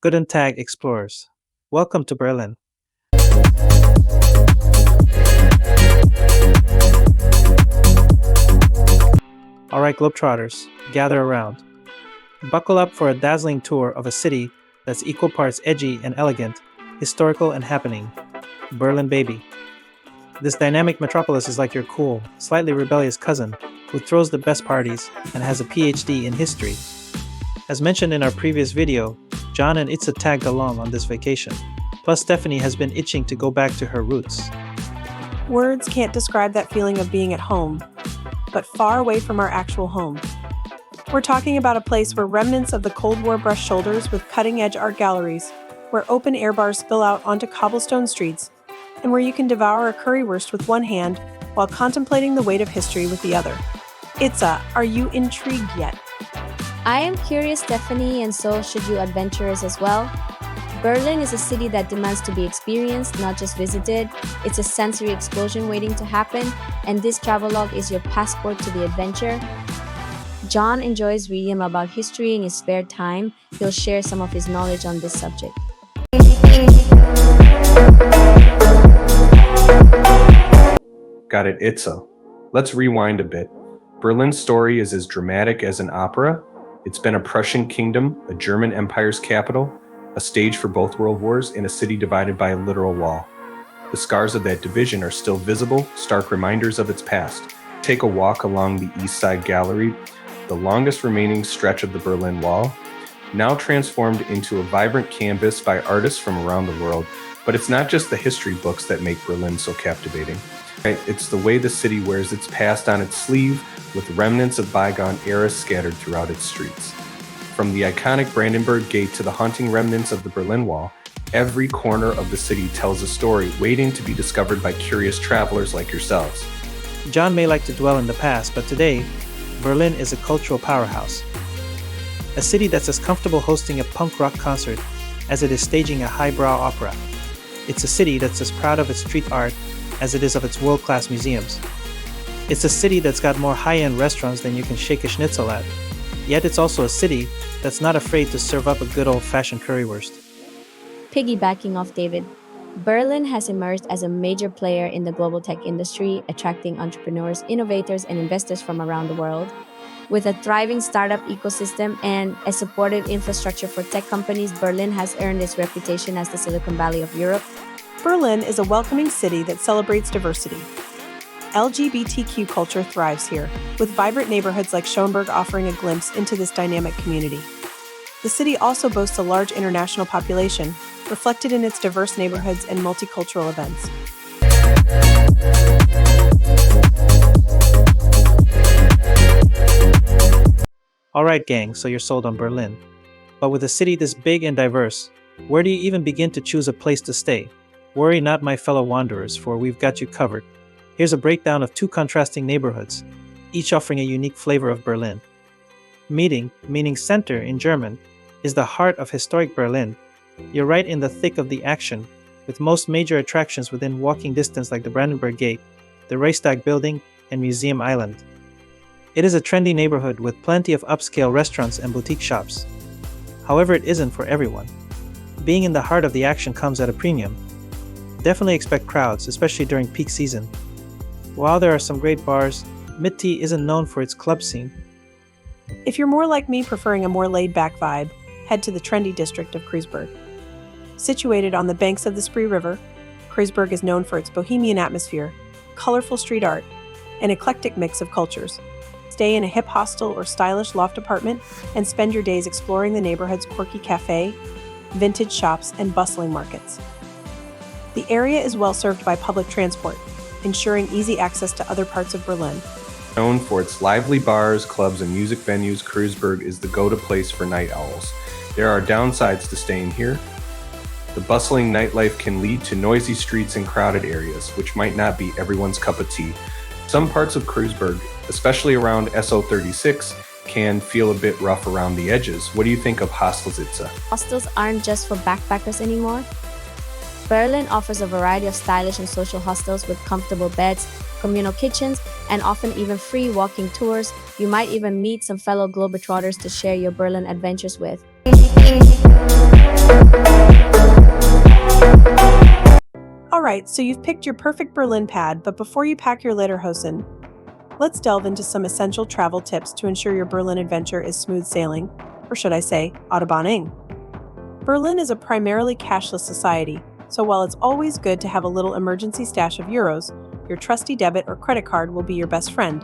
Guten Tag, explorers. Welcome to Berlin. Alright, Globetrotters, gather around. Buckle up for a dazzling tour of a city that's equal parts edgy and elegant, historical and happening. Berlin, baby. This dynamic metropolis is like your cool, slightly rebellious cousin who throws the best parties and has a PhD in history. As mentioned in our previous video, John and Itza tagged along on this vacation. Plus, Stephanie has been itching to go back to her roots. Words can't describe that feeling of being at home, but far away from our actual home. We're talking about a place where remnants of the Cold War brush shoulders with cutting-edge art galleries, where open-air bars spill out onto cobblestone streets, and where you can devour a currywurst with one hand while contemplating the weight of history with the other. Itza, are you intrigued yet? I am curious, Stephanie, and so should you adventurers as well. Berlin is a city that demands to be experienced, not just visited. It's a sensory explosion waiting to happen, and this travelogue is your passport to the adventure. John enjoys reading about history in his spare time. He'll share some of his knowledge on this subject. Got it, Itza. Let's rewind a bit. Berlin's story is as dramatic as an opera. It's been a Prussian kingdom, a German empire's capital, a stage for both world wars, and a city divided by a literal wall. The scars of that division are still visible, stark reminders of its past. Take a walk along the East Side Gallery, the longest remaining stretch of the Berlin Wall, now transformed into a vibrant canvas by artists from around the world. But it's not just the history books that make Berlin so captivating. It's the way the city wears its past on its sleeve, with remnants of bygone eras scattered throughout its streets. From the iconic Brandenburg Gate to the haunting remnants of the Berlin Wall, every corner of the city tells a story waiting to be discovered by curious travelers like yourselves. John may like to dwell in the past, but today, Berlin is a cultural powerhouse. A city that's as comfortable hosting a punk rock concert as it is staging a highbrow opera. It's a city that's as proud of its street art as it is of its world-class museums. It's a city that's got more high-end restaurants than you can shake a schnitzel at. Yet it's also a city that's not afraid to serve up a good old-fashioned currywurst. Piggybacking off David, Berlin has emerged as a major player in the global tech industry, attracting entrepreneurs, innovators, and investors from around the world. With a thriving startup ecosystem and a supportive infrastructure for tech companies, Berlin has earned its reputation as the Silicon Valley of Europe. Berlin is a welcoming city that celebrates diversity. LGBTQ culture thrives here, with vibrant neighborhoods like Schönberg offering a glimpse into this dynamic community. The city also boasts a large international population, reflected in its diverse neighborhoods and multicultural events. Alright gang, so you're sold on Berlin. But with a city this big and diverse, where do you even begin to choose a place to stay? Worry not, my fellow wanderers, for we've got you covered. Here's a breakdown of two contrasting neighborhoods, each offering a unique flavor of Berlin. Meeting, meaning center in German, is the heart of historic Berlin. You're right in the thick of the action, with most major attractions within walking distance like the Brandenburg Gate, the Reichstag Building, and Museum Island. It is a trendy neighborhood with plenty of upscale restaurants and boutique shops. However, it isn't for everyone. Being in the heart of the action comes at a premium. Definitely expect crowds, especially during peak season. While there are some great bars, Mitte isn't known for its club scene. If you're more like me, preferring a more laid-back vibe, head to the trendy district of Kreuzberg. Situated on the banks of the Spree River, Kreuzberg is known for its bohemian atmosphere, colorful street art, and eclectic mix of cultures. Stay in a hip hostel or stylish loft apartment and spend your days exploring the neighborhood's quirky cafe, vintage shops, and bustling markets. The area is well served by public transport, ensuring easy access to other parts of Berlin. Known for its lively bars, clubs, and music venues, Kreuzberg is the go-to place for night owls. There are downsides to staying here. The bustling nightlife can lead to noisy streets and crowded areas, which might not be everyone's cup of tea. Some parts of Kreuzberg, especially around SO36, can feel a bit rough around the edges. What do you think of hostels, Itza? Hostels aren't just for backpackers anymore. Berlin offers a variety of stylish and social hostels with comfortable beds, communal kitchens, and often even free walking tours. You might even meet some fellow Globetrotters to share your Berlin adventures with. Alright, so you've picked your perfect Berlin pad, but before you pack your Lederhosen, let's delve into some essential travel tips to ensure your Berlin adventure is smooth sailing, or should I say, Autobahning. Berlin is a primarily cashless society, so while it's always good to have a little emergency stash of euros, your trusty debit or credit card will be your best friend.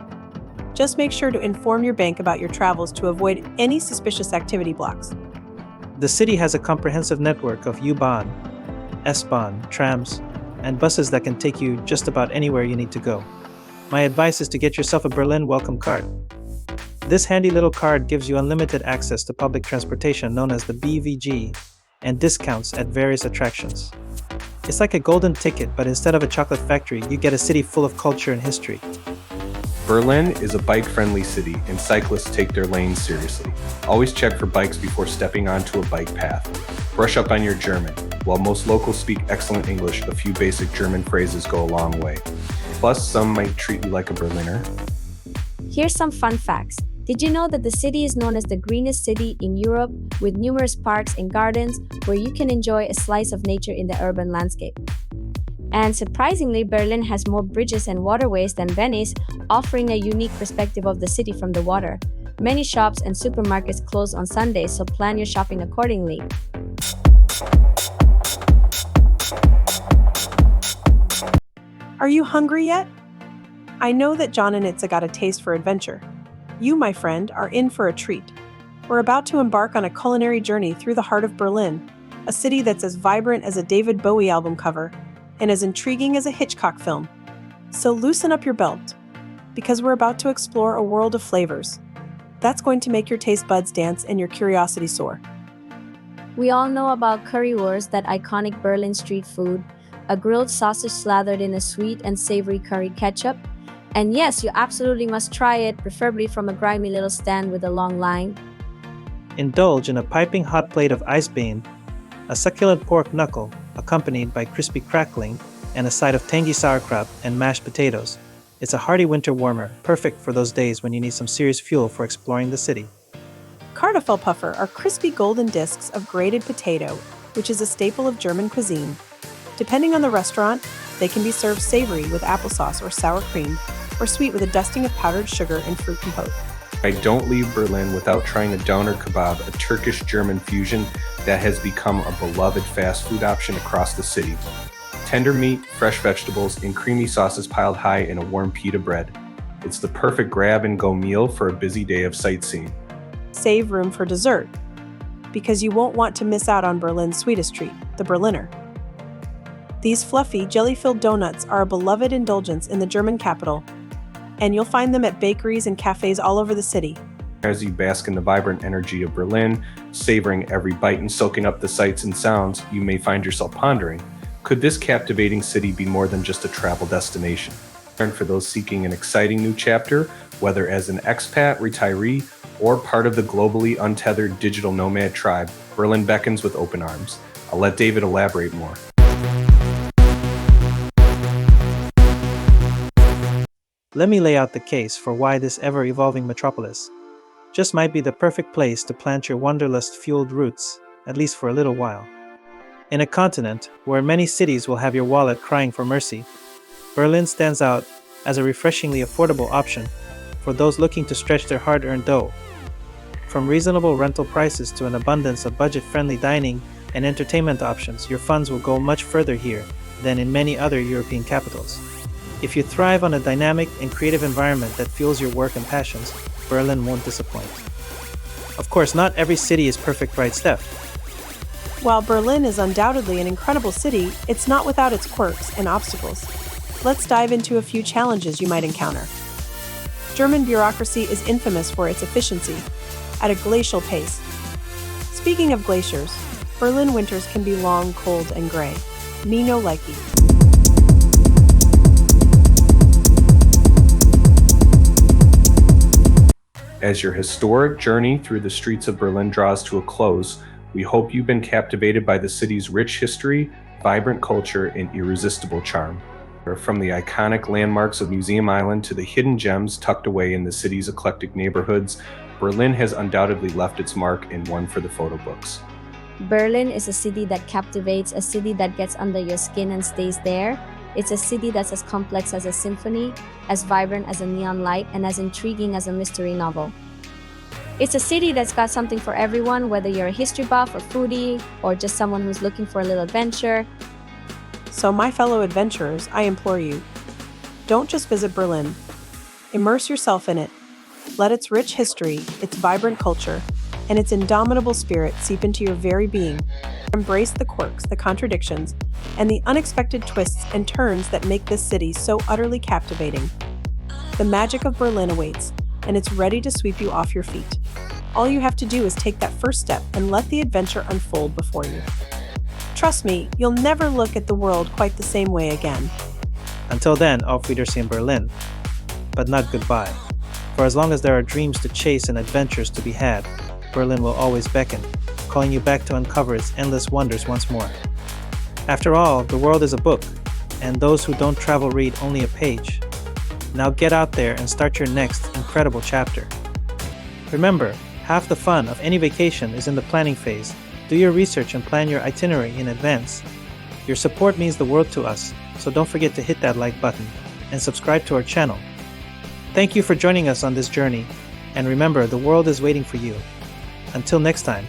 Just make sure to inform your bank about your travels to avoid any suspicious activity blocks. The city has a comprehensive network of U-Bahn, S-Bahn, trams, and buses that can take you just about anywhere you need to go. My advice is to get yourself a Berlin Welcome Card. This handy little card gives you unlimited access to public transportation known as the BVG and discounts at various attractions. It's like a golden ticket, but instead of a chocolate factory, you get a city full of culture and history. Berlin is a bike-friendly city, and cyclists take their lanes seriously. Always check for bikes before stepping onto a bike path. Brush up on your German. While most locals speak excellent English, a few basic German phrases go a long way. Plus, some might treat you like a Berliner. Here's some fun facts. Did you know that the city is known as the greenest city in Europe, with numerous parks and gardens where you can enjoy a slice of nature in the urban landscape? And surprisingly, Berlin has more bridges and waterways than Venice, offering a unique perspective of the city from the water. Many shops and supermarkets close on Sundays, so plan your shopping accordingly. Are you hungry yet? I know that John and Itza got a taste for adventure. You, my friend, are in for a treat. We're about to embark on a culinary journey through the heart of Berlin, a city that's as vibrant as a David Bowie album cover and as intriguing as a Hitchcock film. So loosen up your belt, because we're about to explore a world of flavors. That's going to make your taste buds dance and your curiosity soar. We all know about currywurst, that iconic Berlin street food, a grilled sausage slathered in a sweet and savory curry ketchup. And yes, you absolutely must try it, preferably from a grimy little stand with a long line. Indulge in a piping hot plate of Eisbein, a succulent pork knuckle accompanied by crispy crackling and a side of tangy sauerkraut and mashed potatoes. It's a hearty winter warmer, perfect for those days when you need some serious fuel for exploring the city. Kartoffelpuffer are crispy golden discs of grated potato, which is a staple of German cuisine. Depending on the restaurant, they can be served savory with applesauce or sour cream, or sweet with a dusting of powdered sugar and fruit compote. I don't leave Berlin without trying a downer kebab, a Turkish-German fusion that has become a beloved fast food option across the city. Tender meat, fresh vegetables, and creamy sauces piled high in a warm pita bread. It's the perfect grab-and-go meal for a busy day of sightseeing. Save room for dessert, because you won't want to miss out on Berlin's sweetest treat, the Berliner. These fluffy, jelly-filled donuts are a beloved indulgence in the German capital, and you'll find them at bakeries and cafes all over the city. As you bask in the vibrant energy of Berlin, savoring every bite and soaking up the sights and sounds, you may find yourself pondering, could this captivating city be more than just a travel destination? And for those seeking an exciting new chapter, whether as an expat, retiree, or part of the globally untethered digital nomad tribe, Berlin beckons with open arms. I'll let David elaborate more. Let me lay out the case for why this ever-evolving metropolis just might be the perfect place to plant your wanderlust-fueled roots, at least for a little while. In a continent where many cities will have your wallet crying for mercy, Berlin stands out as a refreshingly affordable option for those looking to stretch their hard-earned dough. From reasonable rental prices to an abundance of budget-friendly dining and entertainment options, your funds will go much further here than in many other European capitals. If you thrive on a dynamic and creative environment that fuels your work and passions, Berlin won't disappoint. Of course, not every city is perfect, right, Steph? While Berlin is undoubtedly an incredible city, it's not without its quirks and obstacles. Let's dive into a few challenges you might encounter. German bureaucracy is infamous for its efficiency, at a glacial pace. Speaking of glaciers, Berlin winters can be long, cold, and gray. Me no likey. As your historic journey through the streets of Berlin draws to a close, we hope you've been captivated by the city's rich history, vibrant culture, and irresistible charm. From the iconic landmarks of Museum Island to the hidden gems tucked away in the city's eclectic neighborhoods, Berlin has undoubtedly left its mark and one for the photo books. Berlin is a city that captivates, a city that gets under your skin and stays there. It's a city that's as complex as a symphony, as vibrant as a neon light, and as intriguing as a mystery novel. It's a city that's got something for everyone, whether you're a history buff or foodie, or just someone who's looking for a little adventure. So, my fellow adventurers, I implore you, don't just visit Berlin. Immerse yourself in it. Let its rich history, its vibrant culture, and its indomitable spirit seep into your very being. Embrace the quirks, the contradictions, and the unexpected twists and turns that make this city so utterly captivating. The magic of Berlin awaits, and it's ready to sweep you off your feet. All you have to do is take that first step and let the adventure unfold before you. Trust me, you'll never look at the world quite the same way again. Until then, auf Wiedersehen Berlin. But not goodbye. For as long as there are dreams to chase and adventures to be had, Berlin will always beckon, calling you back to uncover its endless wonders once more. After all, the world is a book, and those who don't travel read only a page. Now get out there and start your next incredible chapter. Remember, half the fun of any vacation is in the planning phase. Do your research and plan your itinerary in advance. Your support means the world to us, so don't forget to hit that like button and subscribe to our channel. Thank you for joining us on this journey, and remember, the world is waiting for you. Until next time.